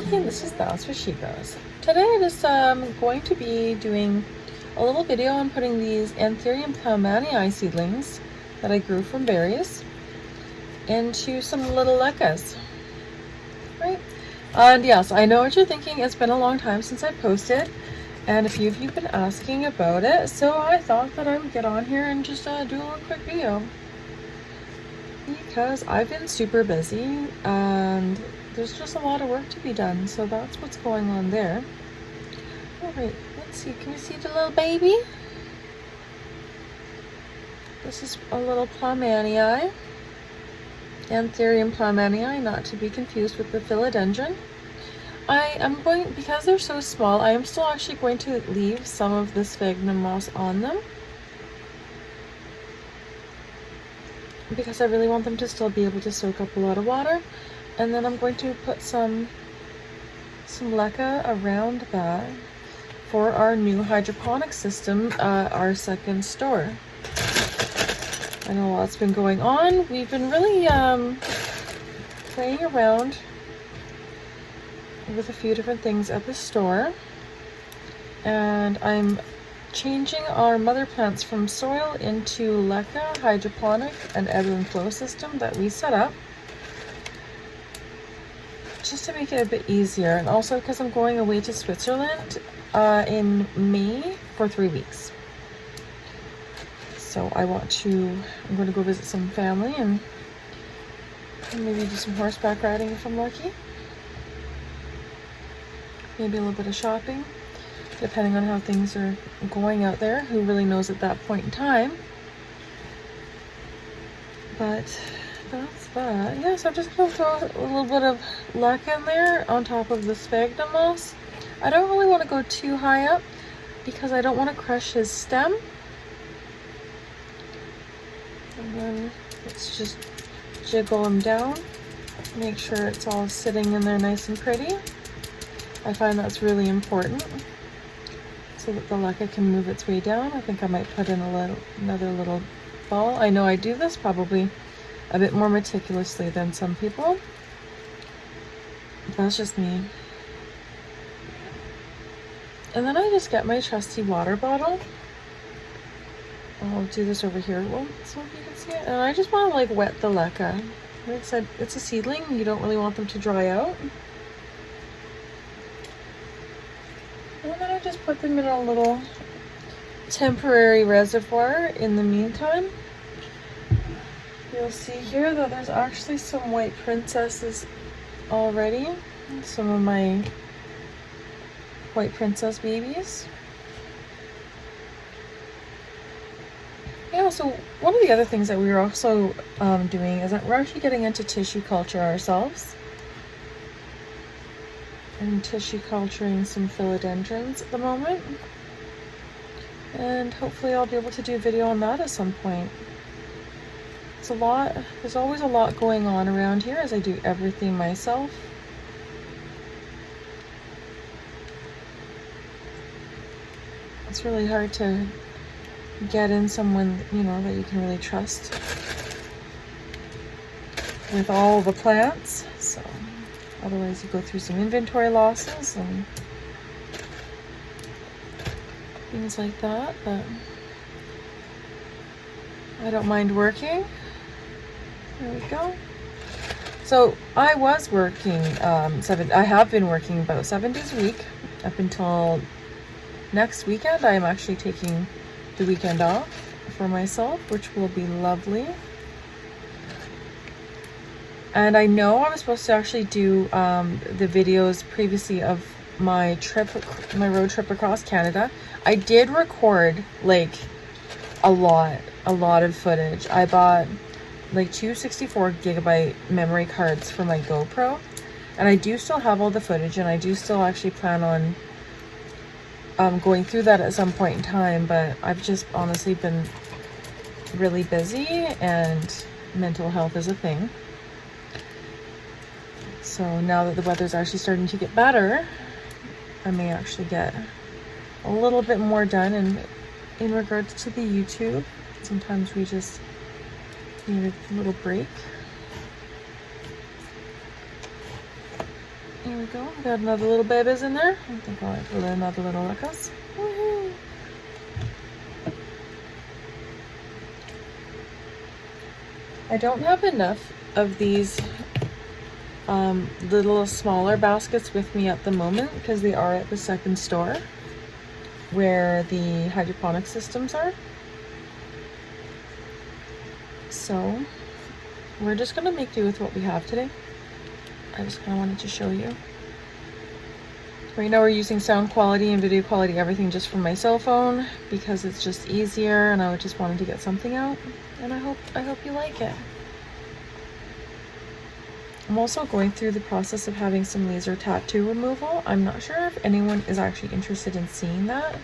Lucky, and this is That's Where She Goes. Today I just going to be doing a little video on putting these Anthurium Plowmanii seedlings that I grew from berries into some little lecas. Right? And yes, I know what you're thinking. It's been a long time since I posted, and a few of you have been asking about it, so I thought that I would get on here and just do a little quick video. Because I've been super busy and there's just a lot of work to be done, so that's what's going on there. Alright, let's see, can you see the little baby? This is a little Plowmanii, Anthurium Plowmanii, not to be confused with the philodendron. I am going, because they're so small, I am still actually going to leave some of the sphagnum moss on them, because I really want them to still be able to soak up a lot of water. And then I'm going to put some leca around that for our new hydroponics system, our second store. I know a lot's been going on. We've been really playing around with a few different things at the store, and I'm changing our mother plants from soil into leca, hydroponic, and ebb and flow system that we set up, just to make it a bit easier, and also because I'm going away to Switzerland in May for 3 weeks. So I'm going to go visit some family and maybe do some horseback riding if I'm lucky. Maybe a little bit of shopping, depending on how things are going out there. Who really knows at that point in time? But that's that. Yeah, so I'm just going to throw a little bit of leca in there on top of the sphagnum moss. I don't really want to go too high up because I don't want to crush his stem. And then let's just jiggle him down. Make sure it's all sitting in there nice and pretty. I find that's really important, so that the leca can move its way down. I think I might put in another little ball. I know I do this probably a bit more meticulously than some people. That's just me. And then I just get my trusty water bottle. I'll do this over here, well, so you can see it. And I just want to like wet the leca. Like I said, it's a seedling. You don't really want them to dry out. And then I just put them in a little temporary reservoir in the meantime. You'll see here that there's actually some white princesses already. Some of my white princess babies. Yeah, so one of the other things that we were also doing is that we're actually getting into tissue culture ourselves. And tissue culturing some philodendrons at the moment, and hopefully I'll be able to do a video on that at some point. It's a lot, there's always a lot going on around here as I do everything myself. It's really hard to get in someone, you know, that you can really trust with all the plants, so otherwise you go through some inventory losses and things like that, but I don't mind working. There we go. So I was working I have been working about 7 days a week up until next weekend. I am actually taking the weekend off for myself, which will be lovely. And I know I was supposed to actually do the videos previously of my road trip across Canada. I did record like a lot of footage. I bought like 2 64GB memory cards for my GoPro, and I do still have all the footage, and I do still actually plan on going through that at some point in time, but I've just honestly been really busy, and mental health is a thing. So now that the weather's actually starting to get better, I may actually get a little bit more done in regards to the YouTube. Sometimes we just need a little break. Here we go. Got another little babies in there. I think I'll put another little lecas. Woohoo! I don't have enough of these little smaller baskets with me at the moment because they are at the second store where the hydroponic systems are. So we're just gonna make do with what we have today. I just kind of wanted to show you. Right now we're using sound quality and video quality, everything just from my cell phone because it's just easier, and I just wanted to get something out, and I hope you like it. I'm also going through the process of having some laser tattoo removal. I'm not sure if anyone is actually interested in seeing that.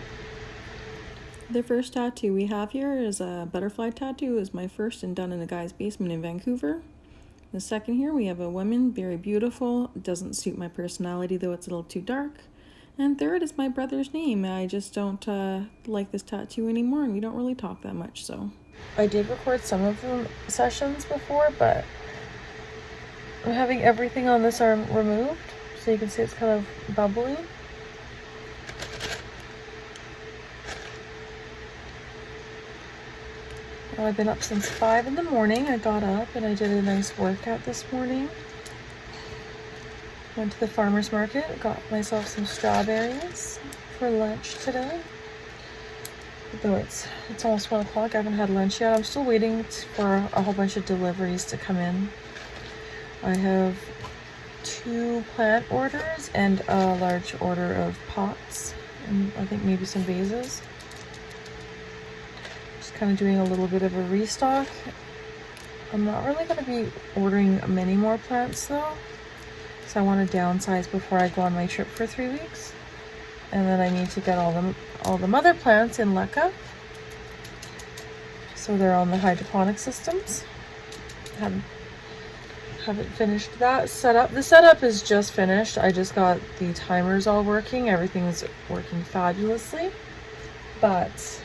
The first tattoo we have here is a butterfly tattoo. It was my first and done in a guy's basement in Vancouver. The second here we have a woman, very beautiful. It doesn't suit my personality though, it's a little too dark. And third is my brother's name. I just don't like this tattoo anymore, and we don't really talk that much, so. I did record some of the sessions before, but I'm having everything on this arm removed, so you can see it's kind of bubbly. Well, I've been up since 5 in the morning. I got up and I did a nice workout this morning. Went to the farmer's market, got myself some strawberries for lunch today. Though it's almost 1 o'clock, I haven't had lunch yet. I'm still waiting for a whole bunch of deliveries to come in. I have 2 plant orders and a large order of pots, and I think maybe some vases. Kind of doing a little bit of a restock. I'm not really going to be ordering many more plants though, so I want to downsize before I go on my trip for 3 weeks. And then I need to get all the mother plants in leca, so they're on the hydroponic systems. Haven't finished that setup. The setup is just finished. I just got the timers all working. Everything's working fabulously, but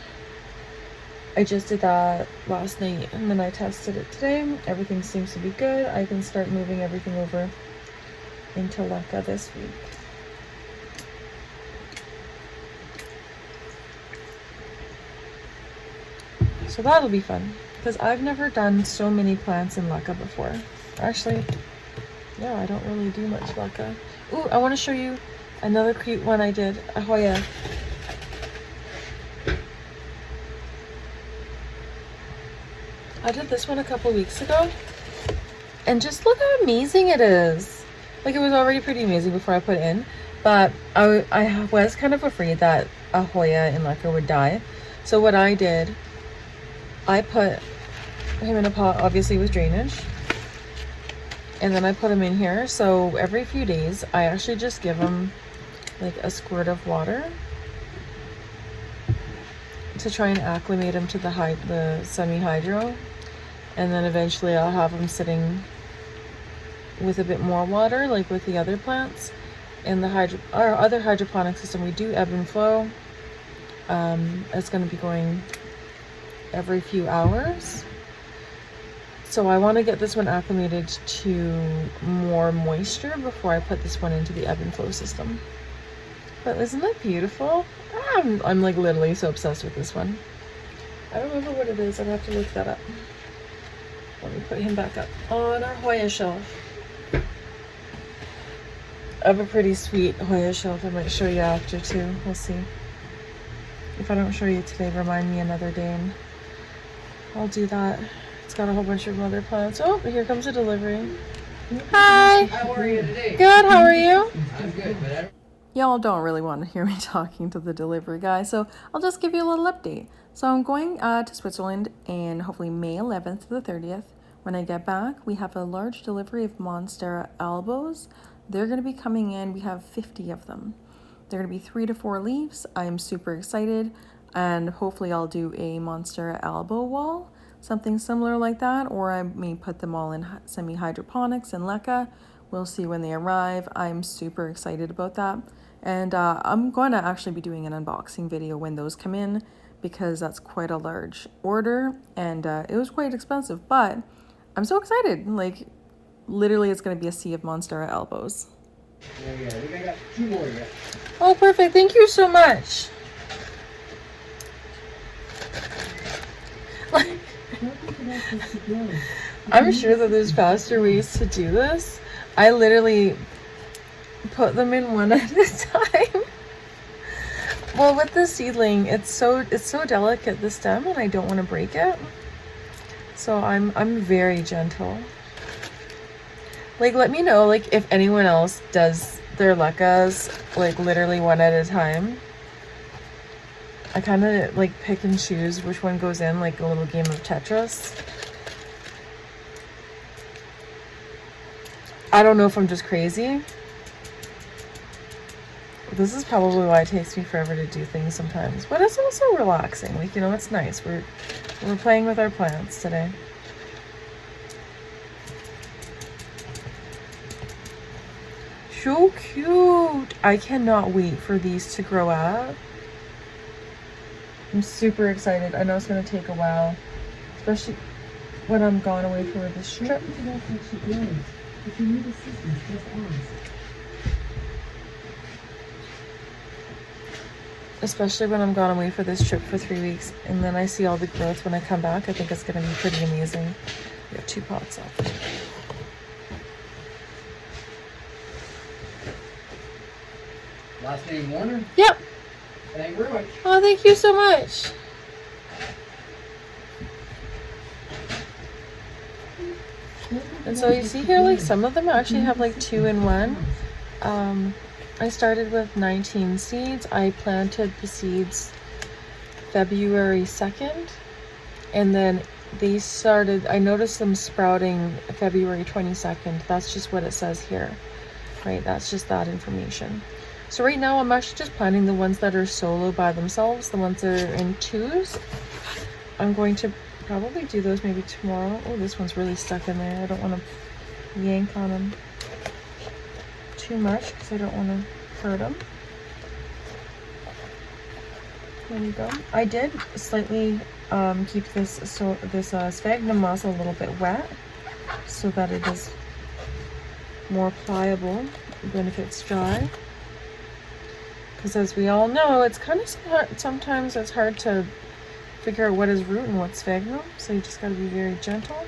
I just did that last night and then I tested it today. Everything seems to be good. I can start moving everything over into leca this week. So that'll be fun because I've never done so many plants in leca before. Actually, yeah, I don't really do much leca. Ooh, I want to show you another cute one I did, a Hoya. I did this one a couple weeks ago, and just look how amazing it is. Like, it was already pretty amazing before I put it in, but I was kind of afraid that a Hoya in leca would die. So what I did, I put him in a pot, obviously with drainage, and then I put him in here. So every few days, I actually just give him like a squirt of water to try and acclimate him to the semi-hydro, and then eventually I'll have him sitting with a bit more water, like with the other plants. In our other hydroponic system, we do ebb and flow. It's going to be going every few hours. So I want to get this one acclimated to more moisture before I put this one into the ebb and flow system. But isn't that beautiful? I'm like literally so obsessed with this one. I don't remember what it is. I'd have to look that up. Let me put him back up on our Hoya shelf. I have a pretty sweet Hoya shelf. I might show you after too. We'll see. If I don't show you today, remind me another day and I'll do that. It's got a whole bunch of mother plants. Oh, here comes a delivery. Hi. How are you today? Good. How are you? I'm good, but Y'all don't really want to hear me talking to the delivery guy, so I'll just give you a little update. So I'm going to Switzerland in hopefully May 11th to the 30th. When I get back, we have a large delivery of Monstera albos. They're going to be coming in. We have 50 of them. They're going to be 3 to 4 leaves. I'm super excited, and hopefully I'll do a Monstera albo wall, something similar like that, or I may put them all in semi-hydroponics and leca. We'll see when they arrive. I'm super excited about that. And I'm going to actually be doing an unboxing video when those come in, because that's quite a large order and it was quite expensive, but I'm so excited. Like, literally it's going to be a sea of Monstera elbows. Oh yeah, I think I got 2 more yet. Oh, perfect. Thank you so much. I'm sure that there's faster ways to do this. I literally put them in one at a time. Well, with the seedling, it's so delicate, the stem, and I don't want to break it. So I'm very gentle. Like, let me know, like, if anyone else does their lecas, like, literally one at a time. I kind of, like, pick and choose which one goes in, like a little game of Tetris. I don't know if I'm just crazy. This is probably why it takes me forever to do things sometimes. But it's also relaxing. Like, you know, it's nice. We're playing with our plants today. So cute. I cannot wait for these to grow up. I'm super excited. I know it's going to take a while, especially when I'm gone away for this trip. If you need assistance, just ask. Especially when I'm gone away for this trip for 3 weeks, and then I see all the growth when I come back. I think it's going to be pretty amazing. We have 2 pots left. Last name Warner? Yep. Thank you very much. Oh, thank you so much. And so you see here, like, some of them actually have like 2 in 1. I started with 19 seeds. I planted the seeds February 2nd, and then they started, I noticed them sprouting February 22nd. That's just what it says here, right? That's just that information. So right now I'm actually just planting the ones that are solo by themselves, the ones that are in 2s. I'm going to probably do those maybe tomorrow. Oh, this one's really stuck in there. I don't want to yank on them too much because I don't want to hurt them. There we go. I did slightly keep this sphagnum moss a little bit wet so that it is more pliable than if it's dry. Because as we all know, it's kind of hard, sometimes it's hard to figure out what is root and what's sphagnum, so you just got to be very gentle.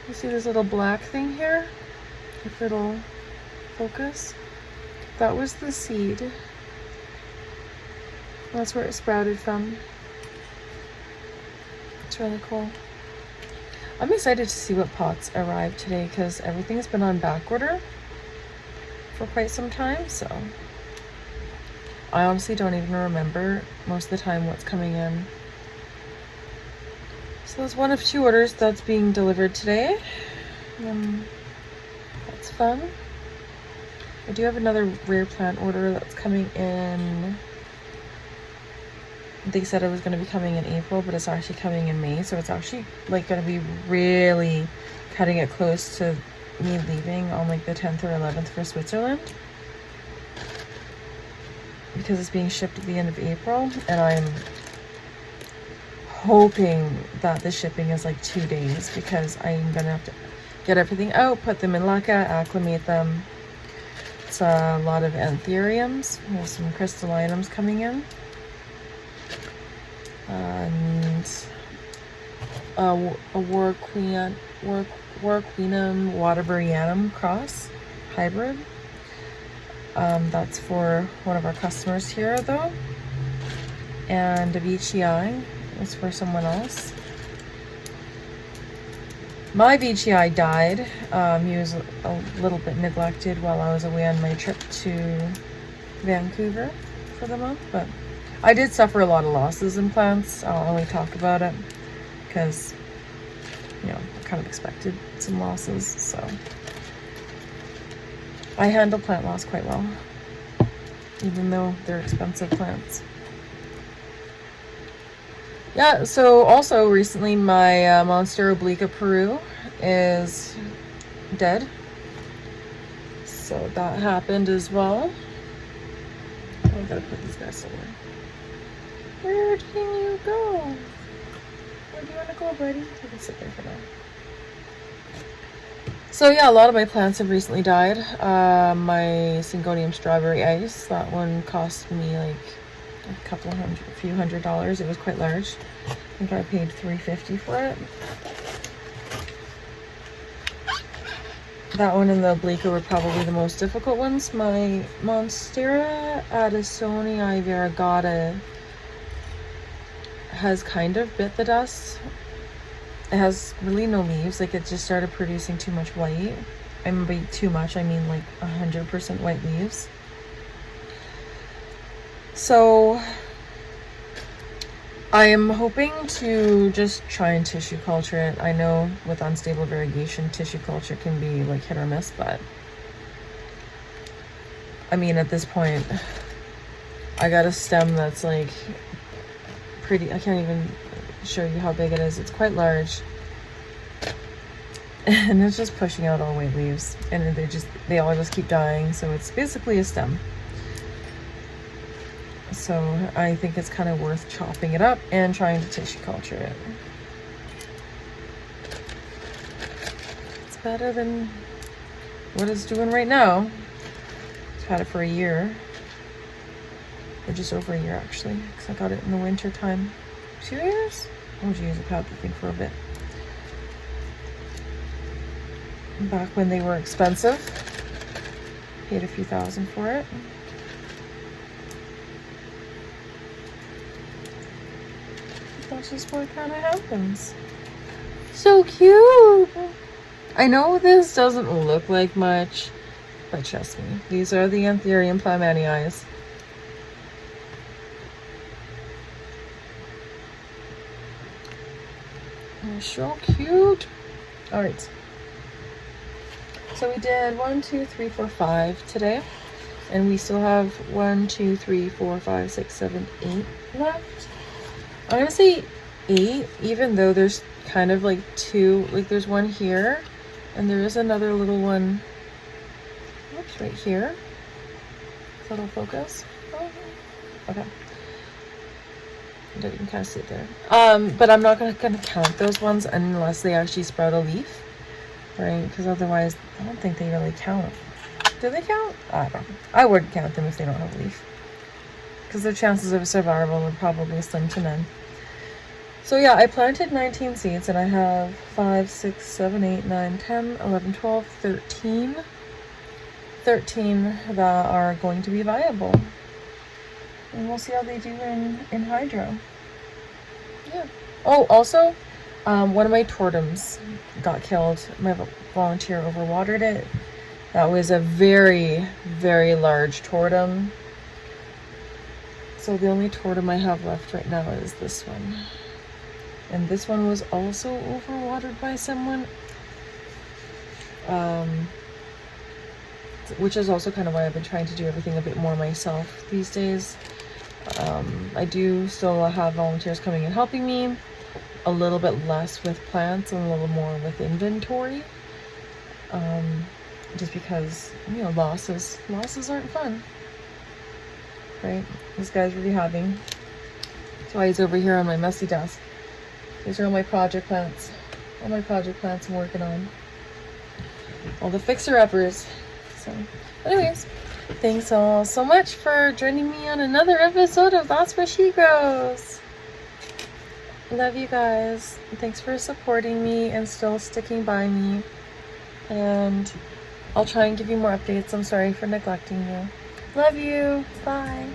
You see this little black thing here? If it'll focus. That was the seed. That's where it sprouted from. It's really cool. I'm excited to see what pots arrive today because everything's been on back order for quite some time, so I honestly don't even remember most of the time what's coming in. So it's one of 2 orders that's being delivered today. That's fun. I do have another rare plant order that's coming in. They said it was going to be coming in April, but it's actually coming in May, so it's actually like going to be really cutting it close to me leaving on like the 10th or 11th for Switzerland, because it's being shipped at the end of April, and I'm hoping that the shipping is like 2 days because I'm gonna have to get everything out, put them in leca, acclimate them. It's a lot of anthuriums. We have some crystallinums coming in, and a Warqueenum Waterburyanum cross hybrid. That's for one of our customers here though, and a Veitchii is for someone else. My Veitchii died. He was a little bit neglected while I was away on my trip to Vancouver for the month, but I did suffer a lot of losses in plants. I'll only talk about it because, you know, I kind of expected some losses, so I handle plant loss quite well, even though they're expensive plants. Yeah, so also recently my Monstera obliqua Peru is dead. So that happened as well. Oh, I gotta put these guys somewhere. Where can you go? Where do you want to go, buddy? You can sit there for now. So yeah, a lot of my plants have recently died. My Syngonium strawberry ice, that one cost me like a few $100s. It was quite large. I think I paid $3.50 for it. That one and the Oblique were probably the most difficult ones. My Monstera Addisonii variegata has kind of bit the dust. It has really no leaves. Like, it just started producing too much white. I mean, by too much, I mean like 100% white leaves. So I am hoping to just try and tissue culture it. I know with unstable variegation, tissue culture can be like hit or miss, but I mean, at this point, I got a stem that's like pretty, I can't even show you how big it is. It's quite large. And it's just pushing out all white leaves. And they all just keep dying. So it's basically a stem. So I think it's kind of worth chopping it up and trying to tissue culture it. It's better than what it's doing right now. I've had it for a year. Or just over a year, actually. Because I got it in the winter time. 2 years? Oh geez, I've had the thing for a bit. Back when they were expensive. Paid a few thousand for it. That's just what kind of happens. So cute! I know this doesn't look like much, but trust me, these are the Anthurium Plowmanii eyes. They're so cute. Alright. So we did 1, 2, 3, 4, 5 today. And we still have 1, 2, 3, 4, 5, 6, 7, 8 left. I'm gonna say 8, even though there's kind of like 2, like there's one here, and there is another little one, oops, right here. Little focus. Oh, okay. You can kind of see it there. But I'm not gonna count those ones unless they actually sprout a leaf, right? Because otherwise, I don't think they really count. Do they count? I don't know. I wouldn't count them if they don't have a leaf, because their chances of survival are probably slim to none. So yeah, I planted 19 seeds, and I have 5, 6, 7, 8, 9, 10, 11, 12, 13. 13 that are going to be viable. And we'll see how they do in hydro. Yeah. Oh, also, one of my tortums got killed. My volunteer overwatered it. That was a very, very large tortum. So the only tortum I have left right now is this one. And this one was also overwatered by someone. Which is also kind of why I've been trying to do everything a bit more myself these days. I do still have volunteers coming and helping me. A little bit less with plants and a little more with inventory. Just because, you know, losses aren't fun. Right? This guy's really having. That's why he's over here on my messy desk. These are all my project plants. All my project plants I'm working on. All the fixer-uppers. So, anyways, thanks all so much for joining me on another episode of That's Where She Grows. Love you guys. Thanks for supporting me and still sticking by me. And I'll try and give you more updates. I'm sorry for neglecting you. Love you. Bye.